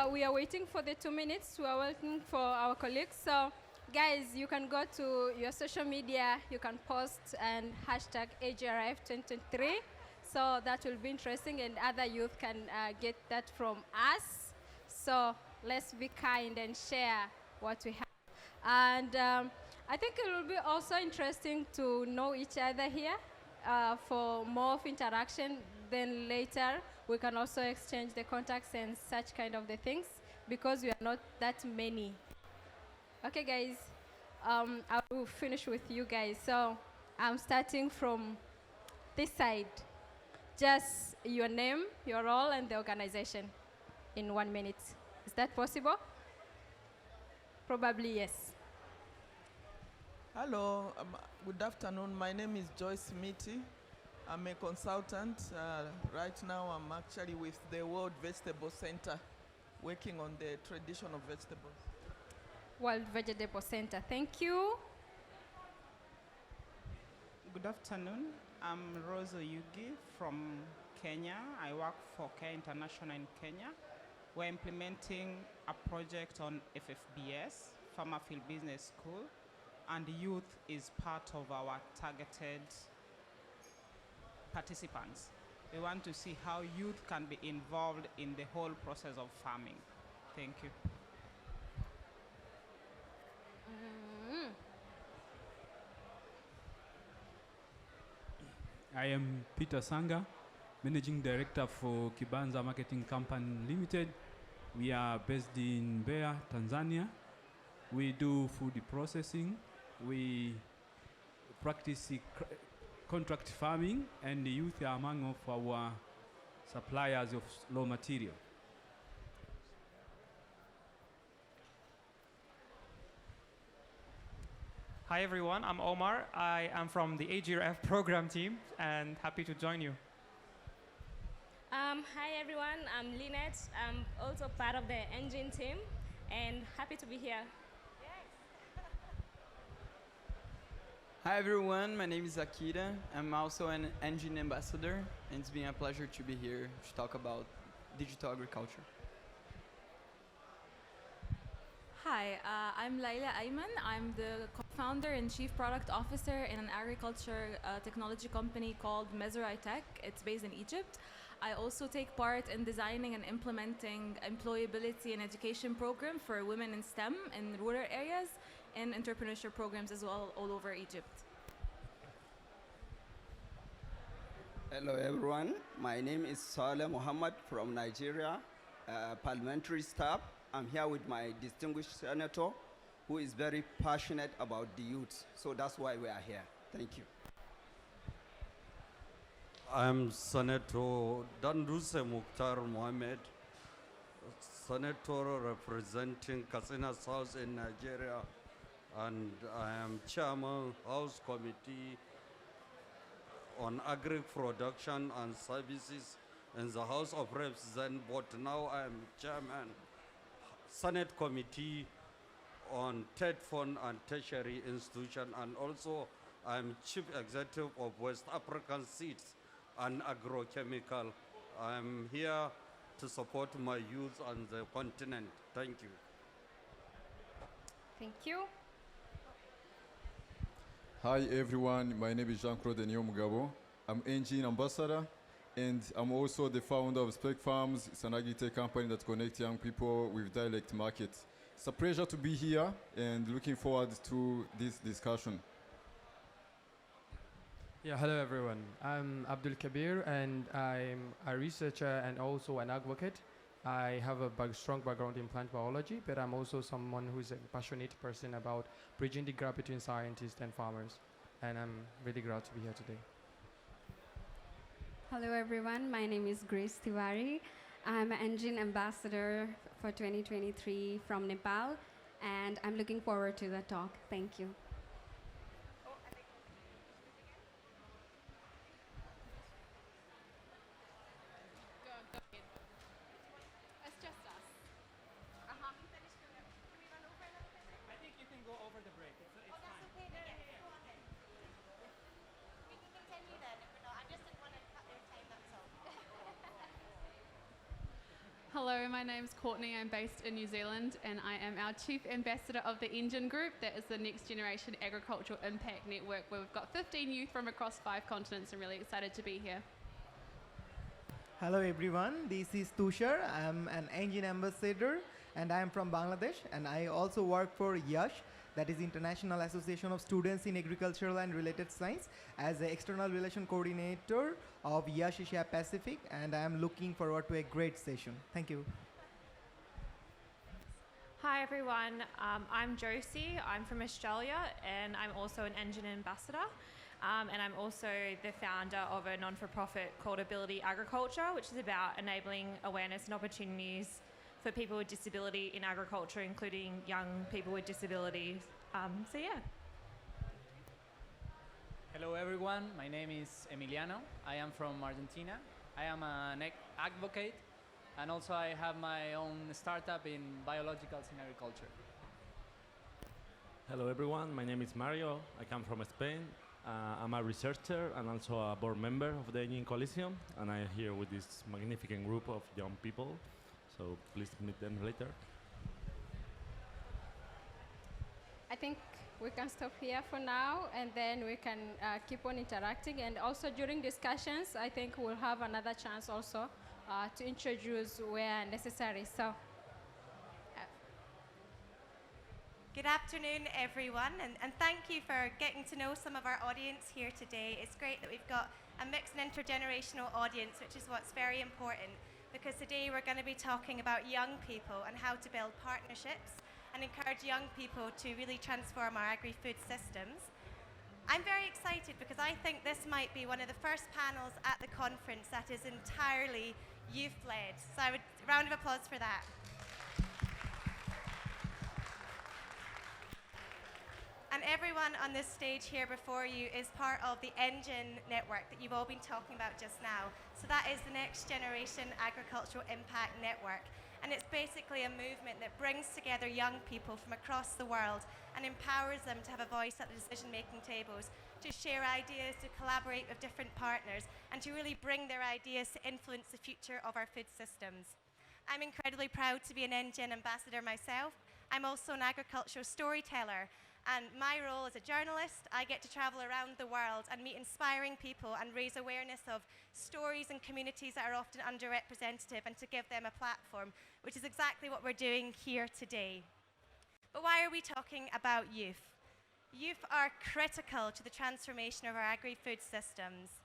we are waiting for the 2 minutes. We are waiting for our colleagues. So, guys, you can go to your social media. You can post and hashtag AGRF2023. So that will be interesting, and other youth can get that from us. So let's be kind and share what we have. And I think it will be also interesting to know each other here for more of interaction. Then later we can also exchange the contacts and such kind of the things because we are not that many. Okay, guys, I will finish with you guys. So I'm starting from this side. Just your name, your role, and the organization in 1 minute. Is that possible? Probably yes. Hello, good afternoon. My name is Joyce Miti. I'm a consultant. Right now, I'm actually with the World Vegetable Center, working on the tradition of vegetables. World Vegetable Center, thank you. Good afternoon. I'm Rose Yugi from Kenya. I work for Care International in Kenya. We're implementing a project on FFBS, Farmer Field Business School, and youth is part of our targeted participants. We want to see how youth can be involved in the whole process of farming. Thank you. I am Peter Sanga, Managing Director for Kibanza Marketing Company Limited. We are based in Mbeya, Tanzania. We do food processing. We practice contract farming, and the youth are among of our suppliers of raw material. Hi everyone, I'm Omar. I am from the AGRF program team and happy to join you. Hi everyone, I'm Lynette. I'm also part of the engine team and happy to be here. Hi everyone, my name is Akira. I'm also an engine ambassador, and it's been a pleasure to be here to talk about digital agriculture. Hi, I'm Laila Ayman. I'm the co-founder and chief product officer in an agriculture technology company called Mezerai Tech. It's based in Egypt. I also take part in designing and implementing employability and education program for women in STEM in rural areas and entrepreneurship programs as well all over Egypt. Hello everyone, my name is Saleh Muhammad from Nigeria, parliamentary staff. I'm here with my distinguished senator who is very passionate about the youth. So that's why we are here. Thank you. I'm Senator Danduse Mukhtar Mohamed, Senator representing Katsina South in Nigeria, and I am Chairman House Committee on Agri Production and Services in the House of Reps then, but now I am Chairman Senate Committee on TED Fund and Tertiary Institution, and also I'm Chief Executive of West African Seeds and Agrochemical. I'm here to support my youth on the continent. Thank you. Thank you. Hi everyone, my name is Jean-Claude Mugabo. I'm Engine Ambassador, and I'm also the founder of Spec Farms. It's an agri-tech company that connects young people with dialect markets. It's a pleasure to be here and looking forward to this discussion. Yeah, hello everyone. I'm Abdul Kabir and I'm a researcher and also an advocate. I have a strong background in plant biology, but I'm also someone who's a passionate person about bridging the gap between scientists and farmers. And I'm really glad to be here today. Hello everyone, my name is Grace Tiwari. I'm an engine ambassador for 2023 from Nepal, and I'm looking forward to the talk. Thank you. Hello, my name's Courtney. I'm based in New Zealand and I am our Chief Ambassador of the Engine Group. That is the Next Generation Agricultural Impact Network, where we've got 15 youth from across 5 continents and really excited to be here. Hello everyone, this is Tushar. I'm an Engine Ambassador and I am from Bangladesh, and I also work for YASH, that is International Association of Students in Agricultural and Related Science, as the External Relation Coordinator of YASH Asia Pacific, and I am looking forward to a great session. Thank you. Hi everyone, I'm Josie. I'm from Australia and I'm also an Engine Ambassador. And I'm also the founder of a non-for-profit called Ability Agriculture, which is about enabling awareness and opportunities for people with disability in agriculture, including young people with disabilities. So yeah. Hello everyone, my name is Emiliano. I am from Argentina. I am an advocate, and also I have my own startup in biologicals in agriculture. Hello everyone, my name is Mario. I come from Spain. I'm a researcher and also a board member of the Engine Coalition, and I'm here with this magnificent group of young people. So please meet them later. I think we can stop here for now, and then we can keep on interacting. And also during discussions, I think we'll have another chance also to introduce where necessary. So. Good afternoon, everyone, and thank you for getting to know some of our audience here today. It's great that we've got a mixed and intergenerational audience, which is what's very important, because today we're going to be talking about young people and how to build partnerships and encourage young people to really transform our agri-food systems. I'm very excited because I think this might be one of the first panels at the conference that is entirely youth-led. So I would, round of applause for that. And everyone on this stage here before you is part of the Engine network that you've all been talking about just now. So that is the Next Generation Agricultural Impact Network. And it's basically a movement that brings together young people from across the world and empowers them to have a voice at the decision-making tables, to share ideas, to collaborate with different partners, and to really bring their ideas to influence the future of our food systems. I'm incredibly proud to be an Engine ambassador myself. I'm also an agricultural storyteller. And my role as a journalist, I get to travel around the world and meet inspiring people and raise awareness of stories and communities that are often underrepresented, and to give them a platform, which is exactly what we're doing here today. But why are we talking about youth? Youth are critical to the transformation of our agri-food systems.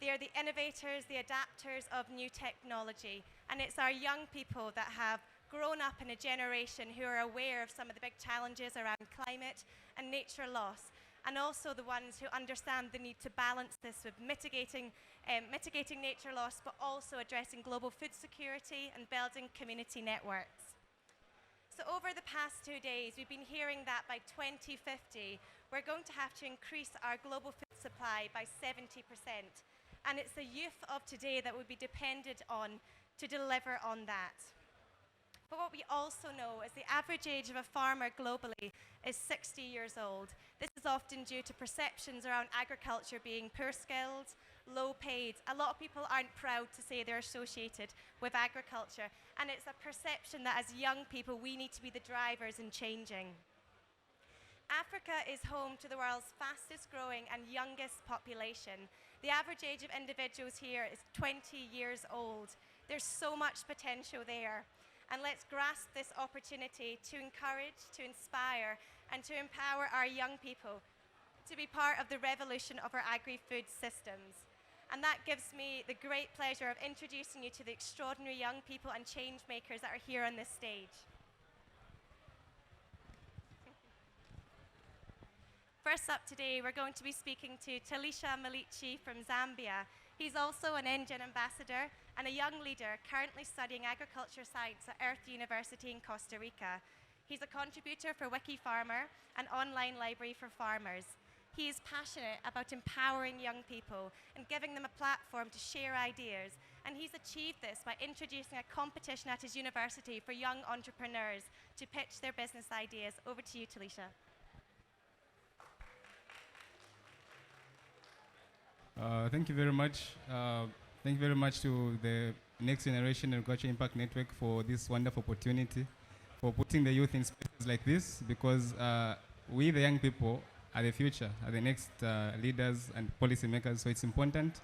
They are the innovators, the adapters of new technology, and it's our young people that have grown up in a generation who are aware of some of the big challenges around climate and nature loss, and also the ones who understand the need to balance this with mitigating nature loss, but also addressing global food security and building community networks. So over the past 2 days, we've been hearing that by 2050, we're going to have to increase our global food supply by 70%. And it's the youth of today that will be depended on to deliver on that. But what we also know is the average age of a farmer globally is 60 years old. This is often due to perceptions around agriculture being poor skilled, low paid. A lot of people aren't proud to say they're associated with agriculture, and it's a perception that as young people we need to be the drivers in changing. Africa is home to the world's fastest growing and youngest population. The average age of individuals here is 20 years old. There's so much potential there. And let's grasp this opportunity to encourage, to inspire, and to empower our young people to be part of the revolution of our agri-food systems. And that gives me the great pleasure of introducing you to the extraordinary young people and change makers that are here on this stage. First up today, we're going to be speaking to Talisha Malichi from Zambia. He's also an Engine ambassador and a young leader currently studying agriculture science at Earth University in Costa Rica. He's a contributor for WikiFarmer, an online library for farmers. He is passionate about empowering young people and giving them a platform to share ideas. And he's achieved this by introducing a competition at his university for young entrepreneurs to pitch their business ideas. Over to you, Talisha. Thank you very much. Thank you very much to the Next Generation Agriculture Impact Network for this wonderful opportunity, for putting the youth in spaces like this, because we, the young people, are the future, are the next leaders and policymakers. So it's important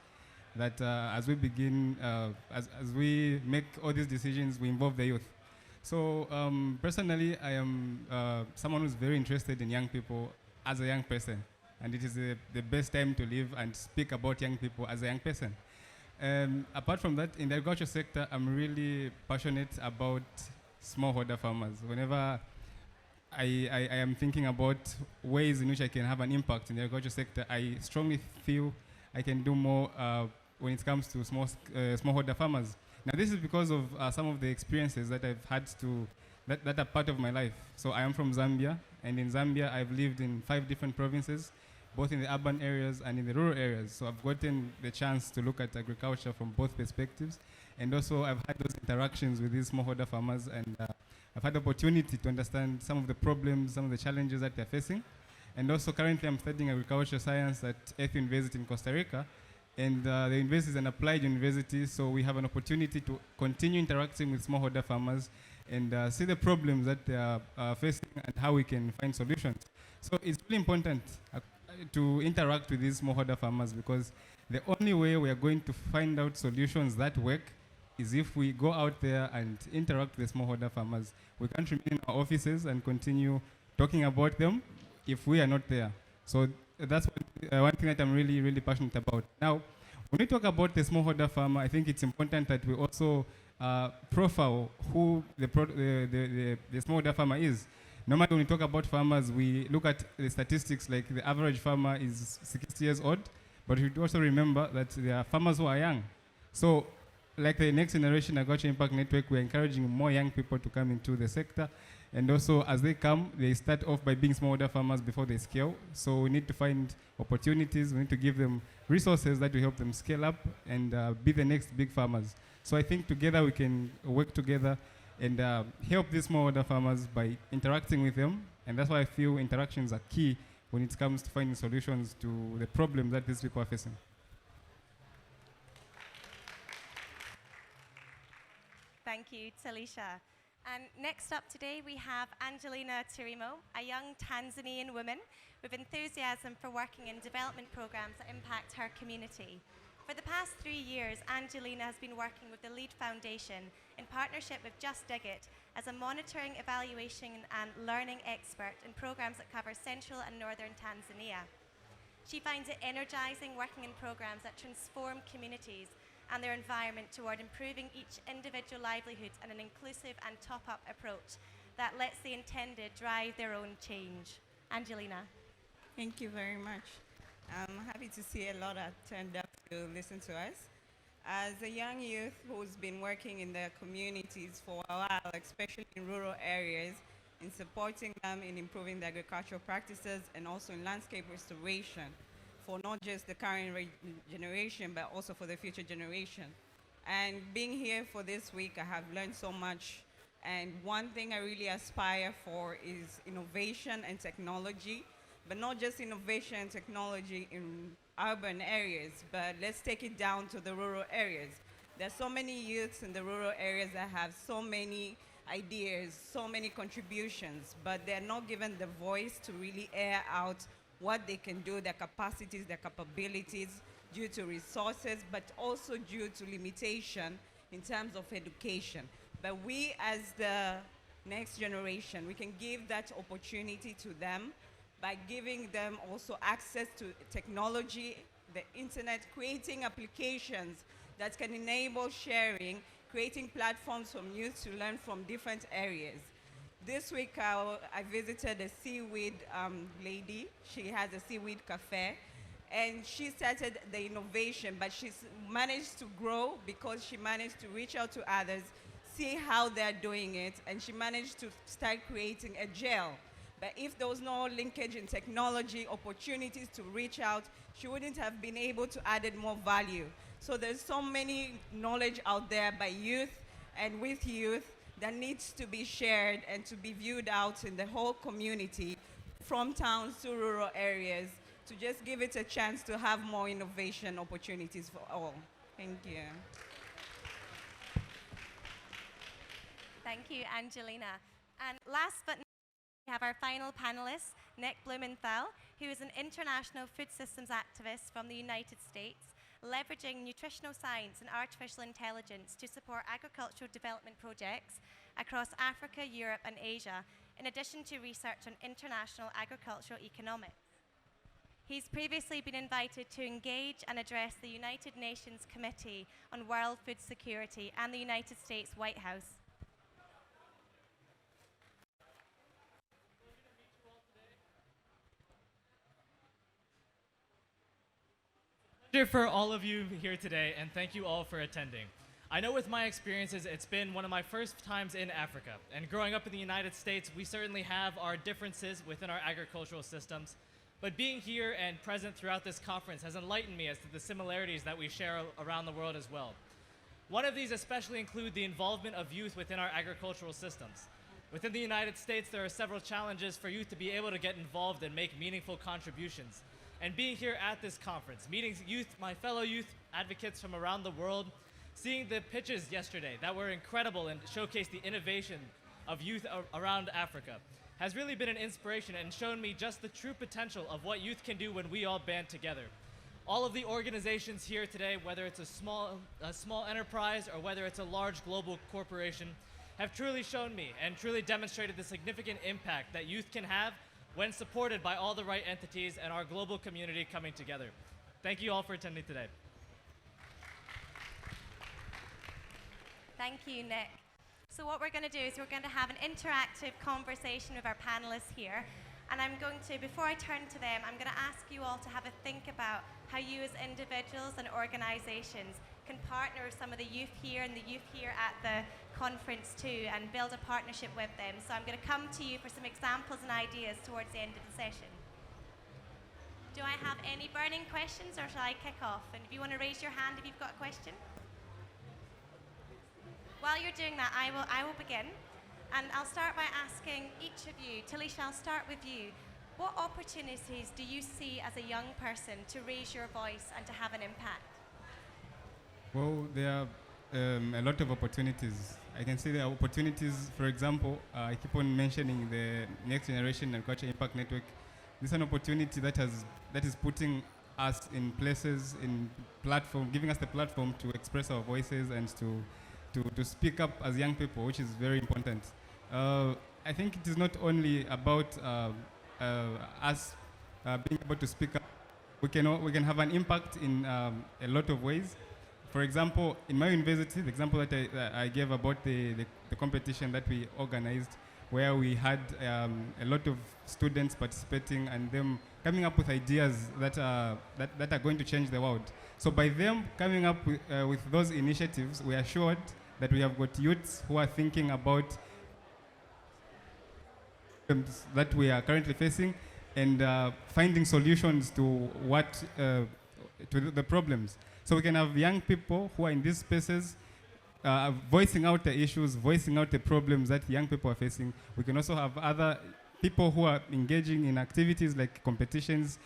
that as we begin, as we make all these decisions, we involve the youth. So personally, I am someone who's very interested in young people as a young person. And it is the best time to live and speak about young people as a young person. Apart from that, in the agriculture sector, I'm really passionate about smallholder farmers. Whenever I am thinking about ways in which I can have an impact in the agriculture sector, I strongly feel I can do more when it comes to smallholder farmers. Now, this is because of some of the experiences that I've had that are part of my life. So I am from Zambia, and in Zambia, I've lived in 5 different provinces, both in the urban areas and in the rural areas. So I've gotten the chance to look at agriculture from both perspectives. And also I've had those interactions with these smallholder farmers, and I've had the opportunity to understand some of the problems, some of the challenges that they're facing. And also currently I'm studying agriculture science at ETH University in Costa Rica. And the university is an applied university, so we have an opportunity to continue interacting with smallholder farmers and see the problems that they are facing and how we can find solutions. So it's really important to interact with these smallholder farmers, because the only way we are going to find out solutions that work is if we go out there and interact with smallholder farmers. We can't remain in our offices and continue talking about them if we are not there. So that's one thing that I'm really, really passionate about. Now, when we talk about the smallholder farmer, I think it's important that we also profile who the smallholder farmer is. Normally, when we talk about farmers, we look at the statistics, like the average farmer is 60 years old, but we should also remember that there are farmers who are young. So, like the Next Generation Agriculture Impact Network, we're encouraging more young people to come into the sector. And also, as they come, they start off by being smallholder farmers before they scale. So we need to find opportunities. We need to give them resources that will help them scale up and be the next big farmers. So I think together we can work together and help these smallholder farmers by interacting with them. And that's why I feel interactions are key when it comes to finding solutions to the problems that these people are facing. Thank you, Talisha. And next up today, we have Angelina Turimo, a young Tanzanian woman with enthusiasm for working in development programs that impact her community. For the past 3 years, Angelina has been working with the LEAD Foundation in partnership with Just Dig It as a monitoring, evaluation, and learning expert in programs that cover central and northern Tanzania. She finds it energizing working in programs that transform communities and their environment toward improving each individual livelihood and an inclusive and top-up approach that lets the intended drive their own change. Angelina. Thank you very much. I'm happy to see a lot that turned up to listen to us. As a young youth who's been working in their communities for a while, especially in rural areas, in supporting them in improving their agricultural practices and also in landscape restoration, for not just the current generation, but also for the future generation. And being here for this week, I have learned so much. And one thing I really aspire for is innovation and technology, but not just innovation and technology in urban areas, but let's take it down to the rural areas. There's so many youths in the rural areas that have so many ideas, so many contributions, but they're not given the voice to really air out what they can do, their capacities, their capabilities, due to resources, but also due to limitation in terms of education. But we, as the next generation, we can give that opportunity to them by giving them also access to technology, the internet, creating applications that can enable sharing, creating platforms for youth to learn from different areas. This week, I visited a seaweed lady. She has a seaweed cafe, and she started the innovation, but she's managed to grow because she managed to reach out to others, see how they're doing it, and she managed to start creating a gel. But if there was no linkage in technology, opportunities to reach out, she wouldn't have been able to add more value. So there's so many knowledge out there by youth and with youth that needs to be shared and to be viewed out in the whole community, from towns to rural areas, to just give it a chance to have more innovation opportunities for all. Thank you. Thank you, Angelina. And last but not least, we have our final panelist, Nick Blumenthal, who is an international food systems activist from the United States, leveraging nutritional science and artificial intelligence to support agricultural development projects across Africa, Europe, and Asia, in addition to research on international agricultural economics. He's previously been invited to engage and address the United Nations Committee on World Food Security and the United States White House. Pleasure for all of you here today, and thank you all for attending. I know with my experiences, it's been one of my first times in Africa, and growing up in the United States, we certainly have our differences within our agricultural systems, but being here and present throughout this conference has enlightened me as to the similarities that we share around the world as well. One of these especially include the involvement of youth within our agricultural systems. Within the United States, there are several challenges for youth to be able to get involved and make meaningful contributions. And being here at this conference, meeting youth, my fellow youth advocates from around the world, seeing the pitches yesterday that were incredible and showcased the innovation of youth around Africa, has really been an inspiration and shown me just the true potential of what youth can do when we all band together. All of the organizations here today, whether it's a small enterprise or whether it's a large global corporation, have truly shown me and truly demonstrated the significant impact that youth can have when supported by all the right entities and our global community coming together. Thank you all for attending today. Thank you, Nick. So what we're going to do is we're going to have an interactive conversation with our panelists here. And I'm going to, before I turn to them, I'm going to ask you all to have a think about how you as individuals and organizations can partner with some of the youth here and the youth here at the conference too, and build a partnership with them. So I'm going to come to you for some examples and ideas towards the end of the session. Do I have any burning questions, or shall I kick off? And if you want to raise your hand if you've got a question. While you're doing that, I will begin. And I'll start by asking each of you, Talisha, I'll start with you. What opportunities do you see as a young person to raise your voice and to have an impact? Well, there are a lot of opportunities. I can say there are opportunities, for example, I keep on mentioning the Next Generation Agriculture Impact Network. This is an opportunity that is putting us in places, in platform, giving us the platform to express our voices and to speak up as young people, which is very important. I think it is not only about us being able to speak up. We can have an impact in a lot of ways. For example, in my university, the example that I gave about the competition that we organized, where we had a lot of students participating and them coming up with ideas that are going to change the world. So by them coming up with those initiatives, we are assured that we have got youths who are thinking about that we are currently facing and finding solutions to the problems. So we can have young people who are in these spaces voicing out the issues, voicing out the problems that young people are facing. We can also have other people who are engaging in activities like competitions,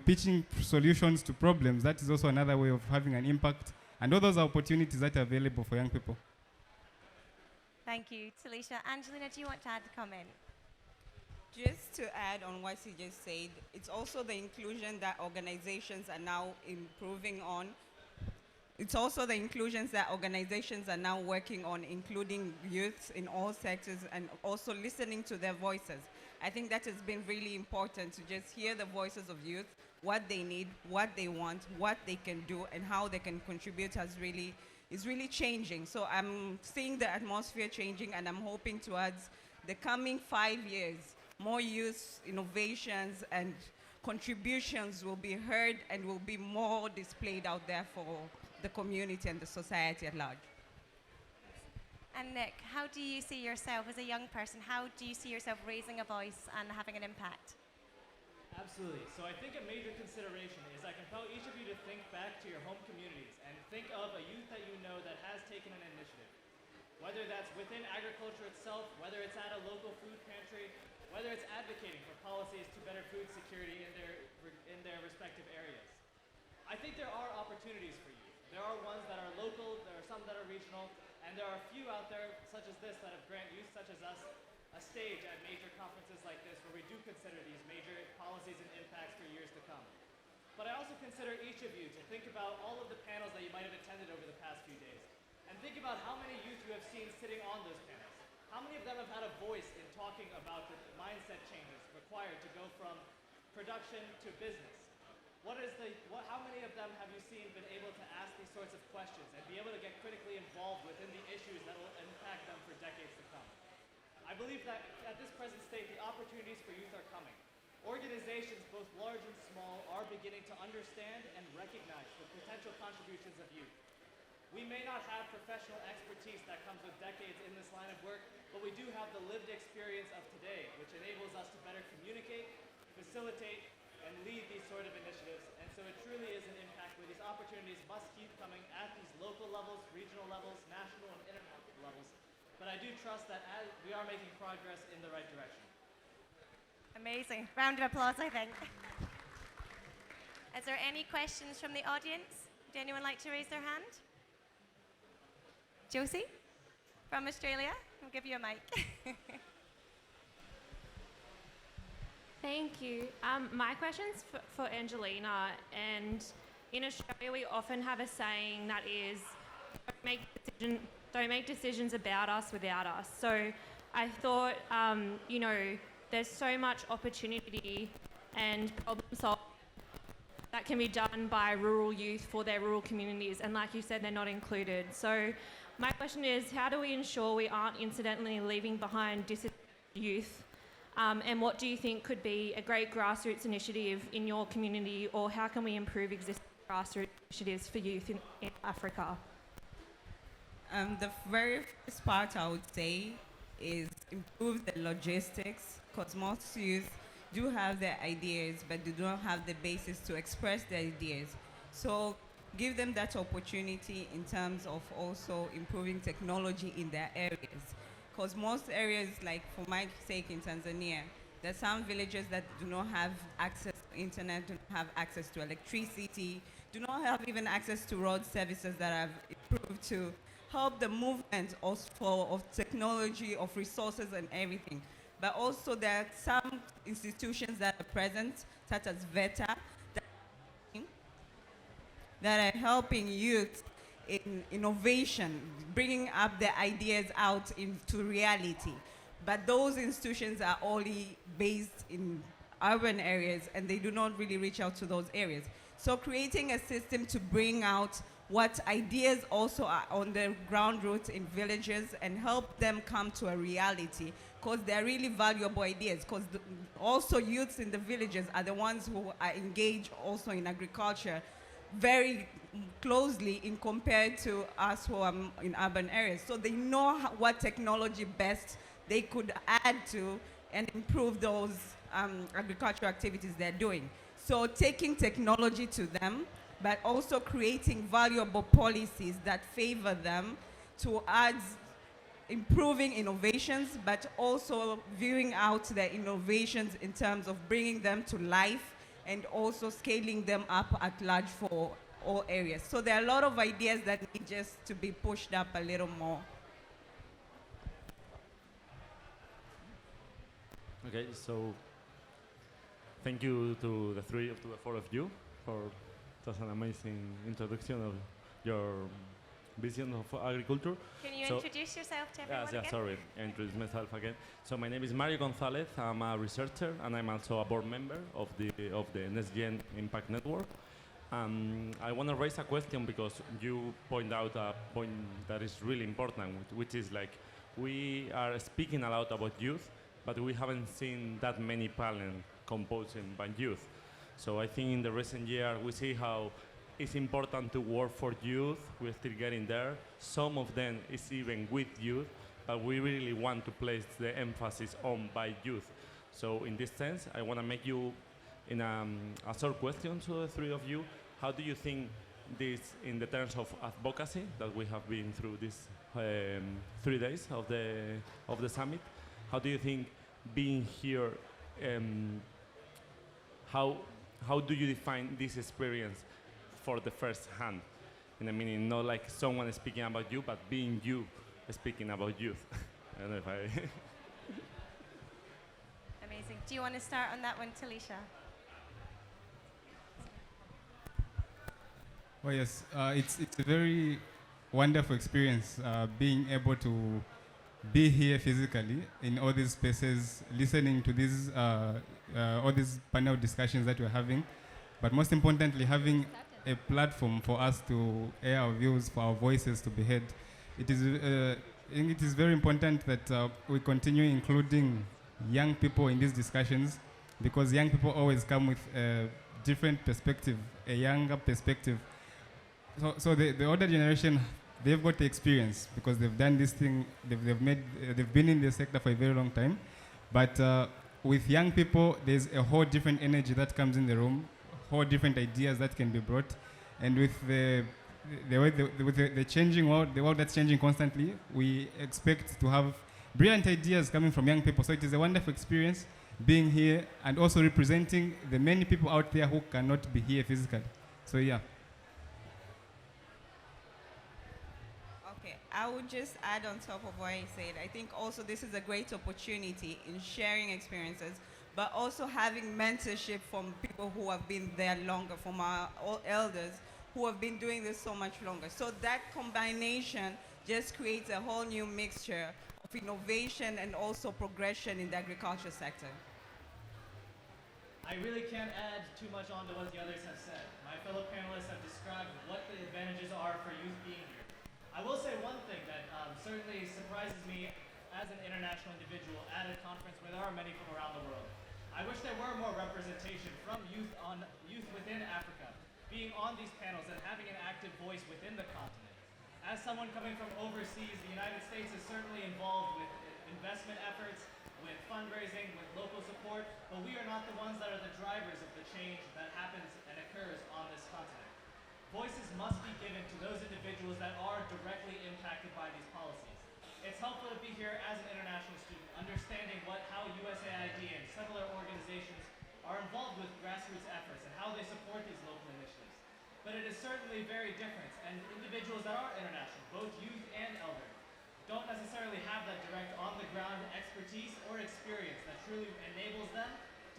pitching solutions to problems. That is also another way of having an impact. And all those are opportunities that are available for young people. Thank you, Talisha. Angelina, do you want to add a comment? Just to add on what she just said, it's also the inclusion that organizations are now improving on. It's also the inclusions that organizations are now working on, including youths in all sectors and also listening to their voices. I think that has been really important to just hear the voices of youth, what they need, what they want, what they can do, and how they can contribute is really changing. So I'm seeing the atmosphere changing, and I'm hoping towards the coming 5 years, more youth innovations and contributions will be heard and will be more displayed out there for the community and the society at large. And Nick, how do you see yourself as a young person? How do you see yourself raising a voice and having an impact? Absolutely. So I think a major consideration is I compel each of you to think back to your home communities and think of a youth that you know that has taken an initiative. Whether that's within agriculture itself, whether it's at a local food pantry, whether it's advocating for policies to better food security in their respective areas. I think there are opportunities for you. There are ones that are local, there are some that are regional, And there are a few out there, such as this, that have granted youth such as us a stage at major conferences like this where we do consider these major policies and impacts for years to come. But I also consider each of you to think about all of the panels that you might have attended over the past few days. And think about how many youth you have seen sitting on those panels. How many of them have had a voice in talking about the mindset changes required to go from production to business? How many of them have you seen been able to ask these sorts of questions and be able to get critically involved within the issues that will impact them for decades to come? I believe that at this present state, the opportunities for youth are coming. Organizations, both large and small, are beginning to understand and recognize the potential contributions of youth. We may not have professional expertise that comes with decades in this line of work, but we do have the lived experience of today, which enables us to better communicate, facilitate, and lead these sort of initiatives. And so it truly is an impact where these opportunities must keep coming at these local levels, regional levels, national and international levels. But I do trust that as we are making progress in the right direction. Amazing. Round of applause, I think. Is there any questions from the audience? Would anyone like to raise their hand? Josie from Australia. We'll give you a mic. Thank you. My question's for Angelina. And in Australia, we often have a saying that is, don't make decisions about us without us. So I thought, there's so much opportunity and problem solving that can be done by rural youth for their rural communities. And like you said, they're not included. So my question is, how do we ensure we aren't incidentally leaving behind disadvantaged youth? And what do you think could be a great grassroots initiative in your community, or how can we improve existing grassroots initiatives for youth in Africa? The very first part I would say is improve the logistics, because most youth do have their ideas, but they don't have the basis to express their ideas. So give them that opportunity in terms of also improving technology in their areas. Because most areas, like for my sake in Tanzania, there are some villages that do not have access to internet, do not have access to electricity, do not have even access to road services that have improved to help the movement also of technology, of resources and everything. But also there are some institutions that are present, such as VETA, that are helping youth in innovation, bringing up their ideas out into reality. But those institutions are only based in urban areas and they do not really reach out to those areas. So creating a system to bring out what ideas also are on the ground roots in villages and help them come to a reality, because they're really valuable ideas, because also youths in the villages are the ones who are engaged also in agriculture very closely in compared to us who are in urban areas. So they know what technology best they could add to and improve those agricultural activities they're doing. So taking technology to them, but also creating valuable policies that favor them to add improving innovations, but also viewing out their innovations in terms of bringing them to life and also scaling them up at large for all areas. So there are a lot of ideas that need just to be pushed up a little more. Okay, so thank you to the four of you for such an amazing introduction of your vision of agriculture. Can you introduce yourself to everyone again? Sorry, I introduce myself again. So my name is Mario Gonzalez. I'm a researcher and I'm also a board member of the NextGen Impact Network. I want to raise a question because you point out a point that is really important, which is like we are speaking a lot about youth, but we haven't seen that many panels composed by youth. So I think in the recent year we see how it's important to work for youth. We're still getting there. Some of them is even with youth, but we really want to place the emphasis on by youth. So in this sense, I want to make you in a short question to the three of you. How do you think this, in the terms of advocacy that we have been through these 3 days of the summit, how do you think being here, how do you define this experience for the first hand? in the meaning not like someone speaking about you, but being you speaking about youth. I don't know if I. Amazing. Do you want to start on that one, Talisha? Oh yes, it's a very wonderful experience being able to be here physically in all these spaces, listening to these all these panel discussions that we're having, but most importantly, having a platform for us to air our views, for our voices to be heard. It is, I think it is very important that we continue including young people in these discussions, because young people always come with a different perspective, a younger perspective. So the older generation, they've got the experience because they've done this thing, they've been in the sector for a very long time. But with young people, there's a whole different energy that comes in the room, whole different ideas that can be brought. And with the changing world, the world that's changing constantly, we expect to have brilliant ideas coming from young people. So it is a wonderful experience being here and also representing the many people out there who cannot be here physically. So yeah. Okay, I would just add on top of what he said, I think also this is a great opportunity in sharing experiences, but also having mentorship from people who have been there longer, from our elders who have been doing this so much longer. So that combination just creates a whole new mixture of innovation and also progression in the agriculture sector. I really can't add too much on to what the others have said. My fellow panelists have described what the advantages are for youth being here. I will say one thing that certainly surprises me as an international individual at a conference where there are many from around the world. I wish there were more representation from youth within Africa, being on these panels and having an active voice within the continent. As someone coming from overseas, the United States is certainly involved with investment efforts, with fundraising, with local support, but we are not the ones that are the drivers of the change that happens and occurs on this continent. Voices must be given to those individuals that are directly impacted by these policies. It's helpful to be here as an international student, understanding how USAID and similar organizations are involved with grassroots efforts and how they support these local initiatives. But it is certainly very different, and individuals that are international, both youth and elder, don't necessarily have that direct on-the-ground expertise or experience that truly enables them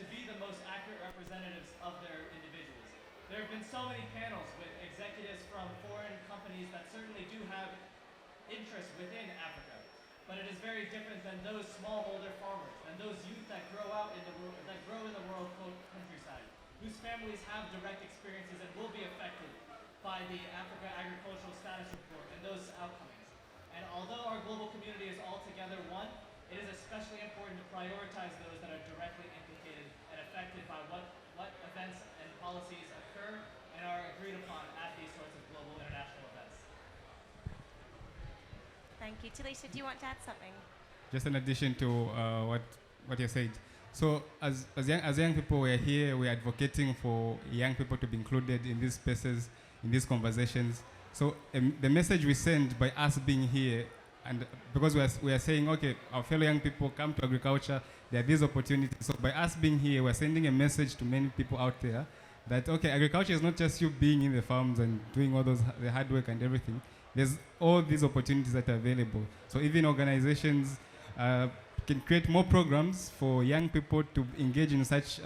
to be the most accurate representatives of their individuals. There have been so many panels with executives from foreign companies that certainly do have interest within Africa, but it is very different than those smallholder farmers and those youth that grow in the rural countryside, whose families have direct experiences and will be affected by the Africa Agricultural Status Report and those outcomes. And although our global community is altogether one, it is especially important to prioritize those that are directly implicated and affected by what events and policies occur and are agreed upon at these sorts of global international events. Thank you. Talisha, do you want to add something? Just in addition to what you said. So as young people, we're here, we're advocating for young people to be included in these spaces, in these conversations. So the message we send by us being here, and because we are saying, okay, our fellow young people come to agriculture, there are these opportunities. So by us being here, we're sending a message to many people out there that, okay, agriculture is not just you being in the farms and doing all the hard work and everything. There's all these opportunities that are available. So even organizations can create more programs for young people to engage in such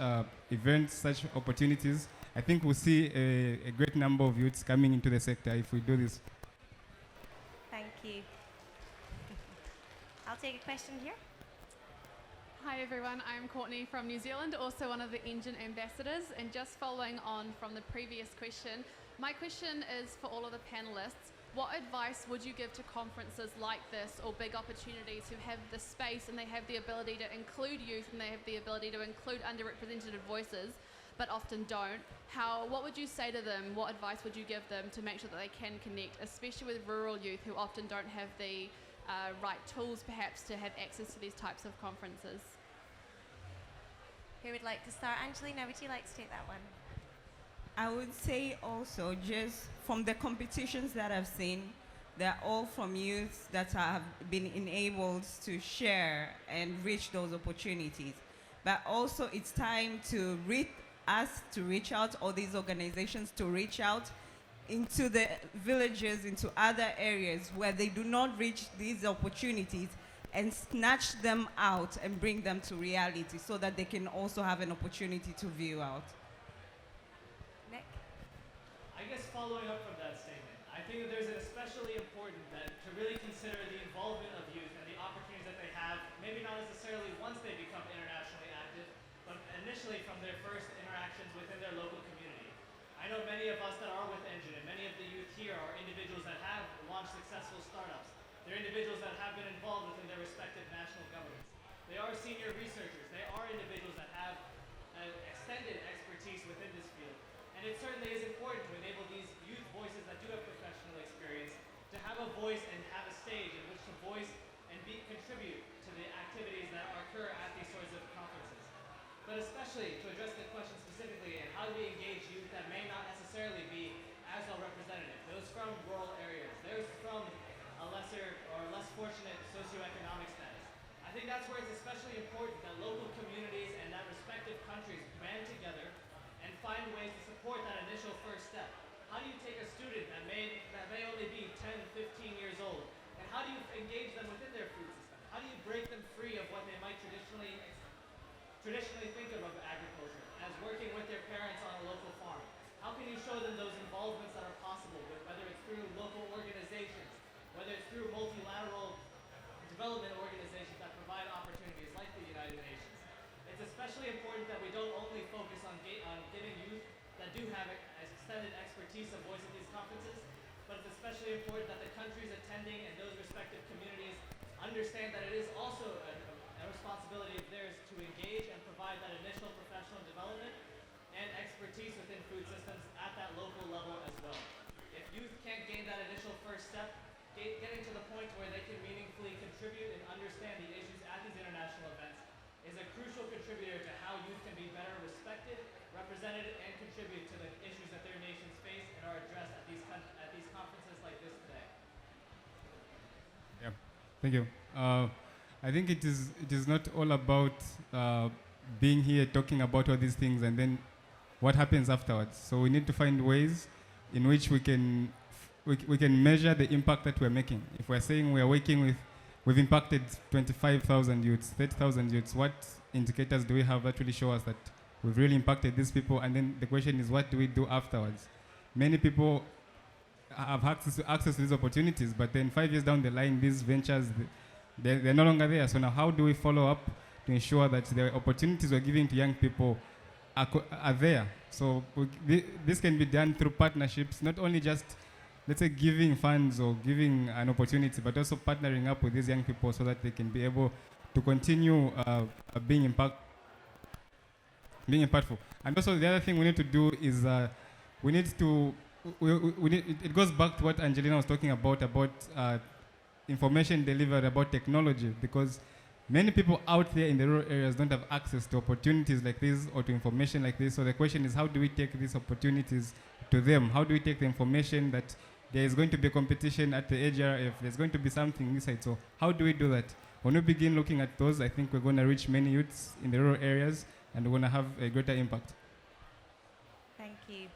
events, such opportunities. I think we'll see a great number of youths coming into the sector if we do this. Thank you. I'll take a question here. Hi everyone, I'm Courtney from New Zealand, also one of the Engine ambassadors, and just following on from the previous question, my question is for all of the panelists. What advice would you give to conferences like this or big opportunities who have the space and they have the ability to include youth and they have the ability to include underrepresented voices, but often don't? What would you say to them? What advice would you give them to make sure that they can connect, especially with rural youth who often don't have the right tools perhaps to have access to these types of conferences? Who would like to start? Angelina, would you like to take that one? I would say also, just from the competitions that I've seen, they're all from youth that have been enabled to share and reach those opportunities. But also it's time to reach out, or these organizations to reach out into the villages, into other areas where they do not reach these opportunities and snatch them out and bring them to reality so that they can also have an opportunity to view out. Nick? I guess following up from that statement, I think that there's an especially important that to really consider the involvement of youth and the opportunities that they have, maybe not necessarily once they become internationally active, but initially from their first interactions within their local community. I know many of us that are with Engine and many of the youth here are individuals that have launched successful startups. They're individuals that have been involved within their respective national governments. They are senior researchers. They are individuals that have extended expertise within this field. And it certainly is important to enable these youth voices that do have professional experience to have a voice and have a stage in which to voice and contribute to the activities that occur at these sorts of conferences. But especially to address the question specifically, and how do we engage youth that may not necessarily be as well representative, those from rural areas, those from a lesser or less fortunate socioeconomic status. I think that's where it's especially important that local communities and that respective countries band together and find ways to support that initial first step. How do you take a student that may only be 10, 15 years old, and how do you engage them within their food system? How do you break them free of what they might traditionally think of agriculture as working with their parents on a local farm? How can you show them those involvements that are possible, whether it's through local organizations, whether it's through multilateral development organizations that provide opportunities like the United Nations? It's especially important that we don't only focus on giving youth that do have extended expertise of voice at these conferences, but it's especially important that the countries attending and those respective communities understand that it is also a responsibility of theirs to engage and provide that initial professional development and expertise within food systems at that local level as well. If youth can't gain that initial first step, getting to the point where they can meaningfully contribute and understand the issues at these international events is a crucial contributor to how youth can be better respected, represented, and contribute to the issues that their nations face and are addressed at these conferences like this today. Yeah, thank you. I think it is not all about being here talking about all these things and then what happens afterwards. So we need to find ways in which we can measure the impact that we're making. If we're saying we are working with, we've impacted 25,000 youths, 30,000 youths, what indicators do we have that really show us that we've really impacted these people? And then the question is, what do we do afterwards? Many people have access to these opportunities, but then 5 years down the line, these ventures, they're no longer there. So now how do we follow up to ensure that the opportunities we're giving to young people are there? So this can be done through partnerships, not only just, let's say, giving funds or giving an opportunity, but also partnering up with these young people so that they can be able to continue being impactful. And also the other thing we need to do is we need, it goes back to what Angelina was talking about information delivered about technology, because many people out there in the rural areas don't have access to opportunities like this or to information like this. So the question is, how do we take these opportunities to them? How do we take the information that there is going to be a competition at the AGRF, there's going to be something inside? So how do we do that? When we begin looking at those, I think we're going to reach many youths in the rural areas and we're going to have a greater impact. Thank you.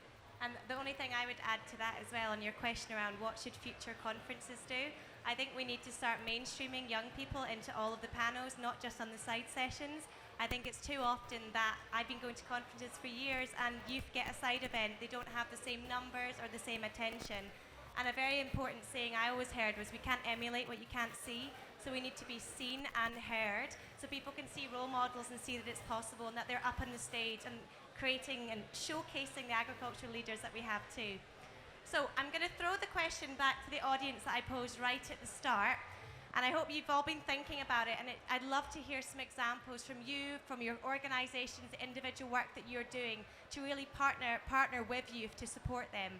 And the only thing I would add to that as well on your question around what should future conferences do, I think we need to start mainstreaming young people into all of the panels, not just on the side sessions. I think it's too often that I've been going to conferences for years and youth get a side event, they don't have the same numbers or the same attention. And a very important saying I always heard was, we can't emulate what you can't see, so we need to be seen and heard so people can see role models and see that it's possible and that they're up on the stage and creating and showcasing the agricultural leaders that we have too. So I'm going to throw the question back to the audience that I posed right at the start, and I hope you've all been thinking about it, and I'd love to hear some examples from you, from your organizations, the individual work that you're doing to really partner with youth to support them.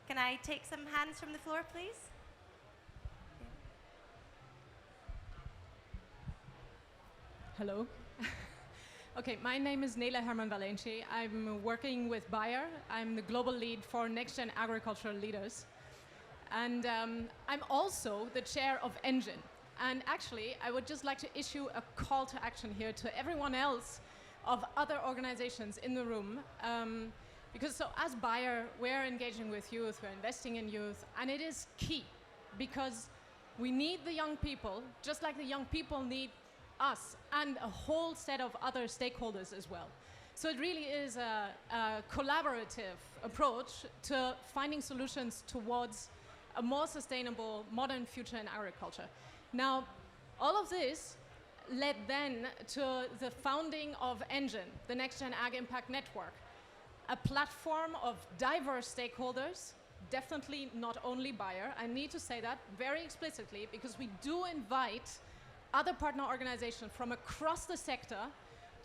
Can I take some hands from the floor, please? Hello. Okay, my name is Nela Herman Valenci. I'm working with Bayer. I'm the global lead for Next Gen Agricultural Leaders. And I'm also the chair of Engine. And actually, I would just like to issue a call to action here to everyone else of other organizations in the room. Because so as Bayer, we're engaging with youth, we're investing in youth, and it is key because we need the young people, just like the young people need us and a whole set of other stakeholders as well. So it really is a collaborative approach to finding solutions towards a more sustainable modern future in agriculture. Now, all of this led then to the founding of Engine, the Next Gen Ag Impact Network, a platform of diverse stakeholders, definitely not only Bayer. I need to say that very explicitly because we do invite other partner organizations from across the sector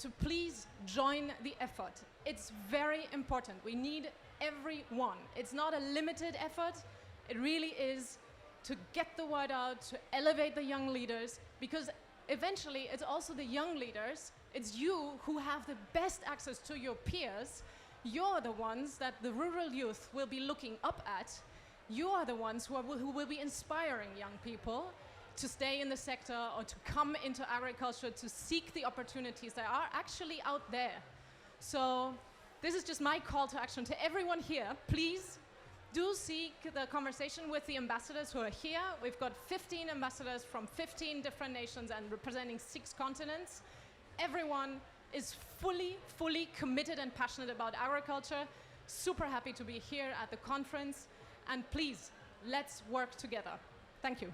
to please join the effort. It's very important. We need everyone. It's not a limited effort. It really is to get the word out, to elevate the young leaders, because eventually it's also the young leaders, it's you who have the best access to your peers. You're the ones that the rural youth will be looking up at. You are the ones who will be inspiring young people to stay in the sector or to come into agriculture, to seek the opportunities that are actually out there. So this is just my call to action to everyone here. Please do seek the conversation with the ambassadors who are here. We've got 15 ambassadors from 15 different nations and representing 6 continents. Everyone is fully committed and passionate about agriculture. Super happy to be here at the conference. And please, let's work together. Thank you.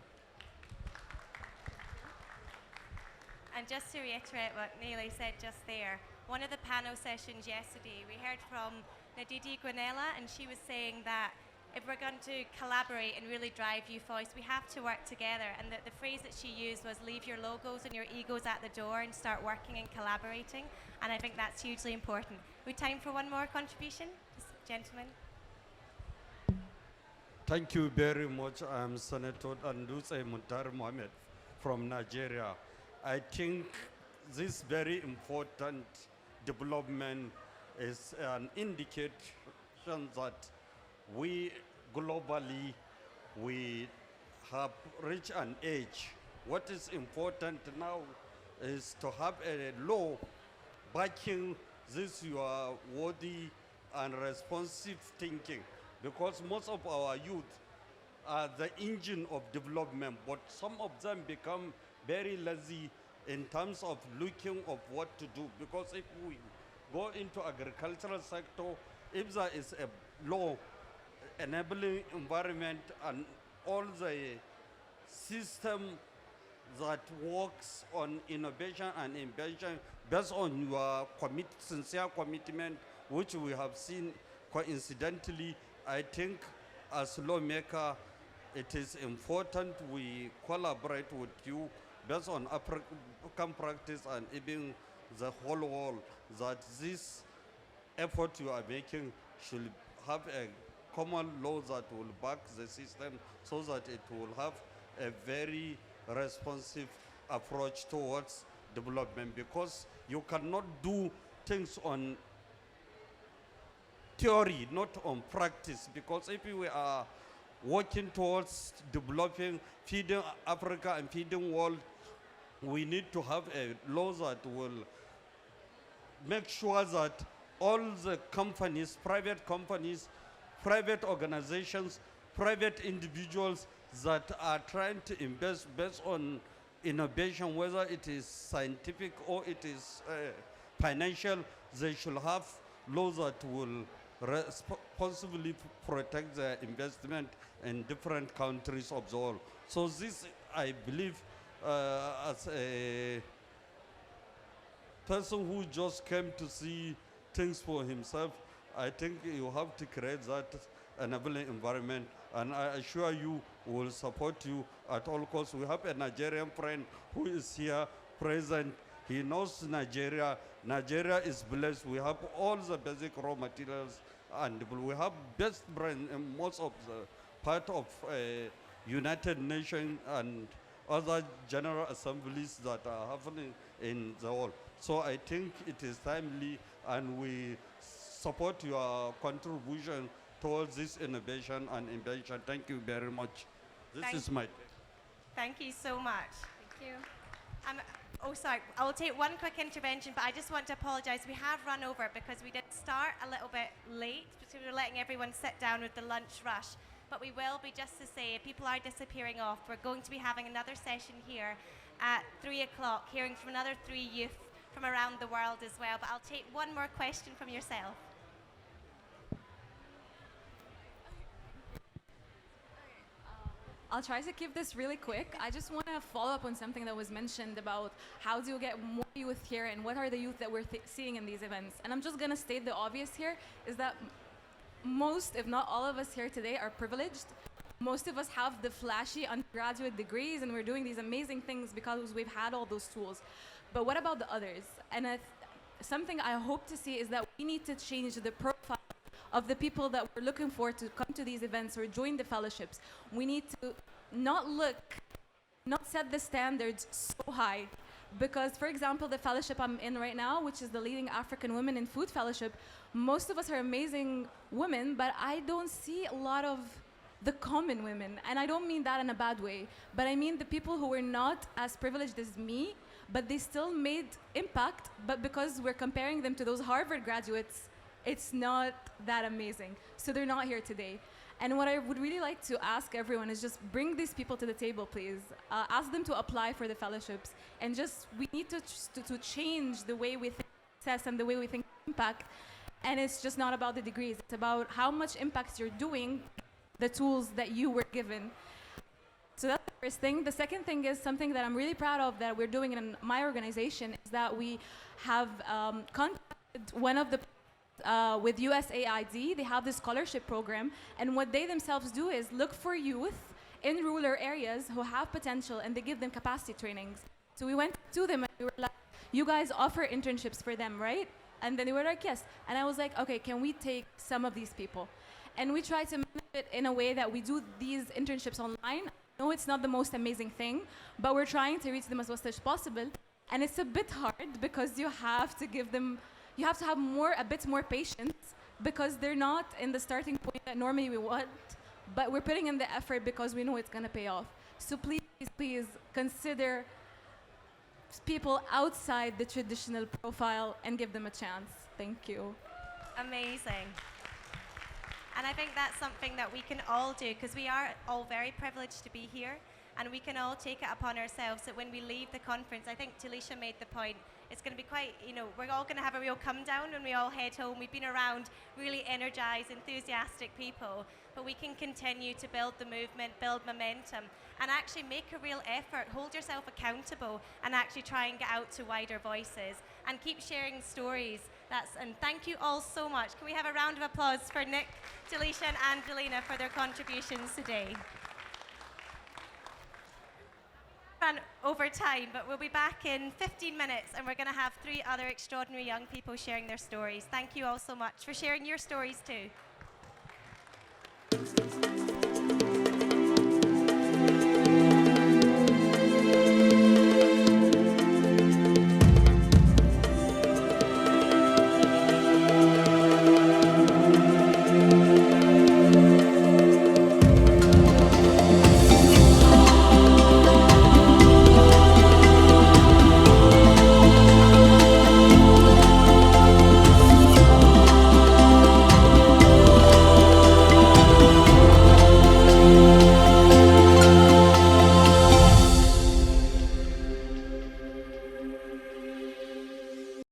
And just to reiterate what Nelly said just there, one of the panel sessions yesterday, we heard from Nadidi Guanella, and she was saying that if we're going to collaborate and really drive youth voice, we have to work together. And the phrase that she used was leave your logos and your egos at the door and start working and collaborating. And I think that's hugely important. We have time for one more contribution? This gentleman. Thank you very much. I'm Senator Anduse Muntar Mohamed from Nigeria. I think this very important development is an indication that we globally, we have reached an age. What is important now is to have a law backing this your worthy and responsive thinking, because most of our youth are the engine of development, but some of them become very lazy in terms of looking of what to do. Because if we go into agricultural sector, if there is a law enabling environment and all the system that works on innovation and invention based on your sincere commitment, which we have seen coincidentally, I think as lawmaker, it is important we collaborate with you based on African practice and even the whole world, that this effort you are making should have a common law that will back the system so that it will have a very responsive approach towards development, because you cannot do things on theory, not on practice. Because if we are working towards developing, feeding Africa and feeding world, we need to have a law that will make sure that all the companies, private organizations, private individuals that are trying to invest based on innovation, whether it is scientific or it is financial, they should have laws that will responsibly protect their investment in different countries of the world. So this, I believe, as a person who just came to see things for himself, I think you have to create that enabling environment, and I assure you we will support you at all costs. We have a Nigerian friend who is here present. He knows Nigeria. Nigeria is blessed. We have all the basic raw materials, and we have best brain in most of the part of United Nations and other general assemblies that are happening in the world. So I think it is timely, and we support your contribution towards this innovation and invention. Thank you very much. This is my take. Thank you so much. Thank you. Oh, sorry. I will take one quick intervention, but I just want to apologise. We have run over because we did start a little bit late because we were letting everyone sit down with the lunch rush. But we will be, just to say, people are disappearing off. We're going to be having another session here at 3 o'clock, hearing from another 3 youth from around the world as well. But I'll take one more question from yourself. I'll try to keep this really quick. I just want to follow up on something that was mentioned about how do you get more youth here and what are the youth that we're seeing in these events. And I'm just going to state the obvious here is that most, if not all of us here today are privileged. Most of us have the flashy undergraduate degrees and we're doing these amazing things because we've had all those tools. But what about the others? And something I hope to see is that we need to change the profile of the people that we're looking for to come to these events or join the fellowships. We need to not set the standards so high. Because, for example, the fellowship I'm in right now, which is the Leading African Women in Food Fellowship, most of us are amazing women, but I don't see a lot of the common women. And I don't mean that in a bad way, but I mean the people who were not as privileged as me, but they still made impact, but because we're comparing them to those Harvard graduates, it's not that amazing. So they're not here today. And what I would really like to ask everyone is just bring these people to the table, please. Ask them to apply for the fellowships. And just, we need to change the way we think success and the way we think impact. And it's just not about the degrees. It's about how much impact you're doing, the tools that you were given. So that's the first thing. The second thing is something that I'm really proud of that we're doing in my organization is that we have contacted one of the with USAID. They have this scholarship program, and what they themselves do is look for youth in rural areas who have potential, and they give them capacity trainings. So we went to them and we were like, you guys offer internships for them, right? And then they were like, yes. And I was like, okay, can we take some of these people? And we try to manage it in a way that we do these internships online. I know it's not the most amazing thing, but we're trying to reach them as much as possible. And it's a bit hard because you have to give them, you have to have a bit more patience because they're not in the starting point that normally we want, but we're putting in the effort because we know it's gonna pay off. So please, please consider people outside the traditional profile and give them a chance. Thank you. Amazing. And I think that's something that we can all do because we are all very privileged to be here and we can all take it upon ourselves that when we leave the conference, I think Talisha made the point, it's going to be quite, we're all going to have a real come down when we all head home. We've been around really energized, enthusiastic people, but we can continue to build the movement, build momentum, and actually make a real effort, hold yourself accountable, and actually try and get out to wider voices, and keep sharing stories. And thank you all so much. Can we have a round of applause for Nick, Talisha, and Angelina for their contributions today? Run over time, but we'll be back in 15 minutes and we're going to have 3 other extraordinary young people sharing their stories. Thank you all so much for sharing your stories too.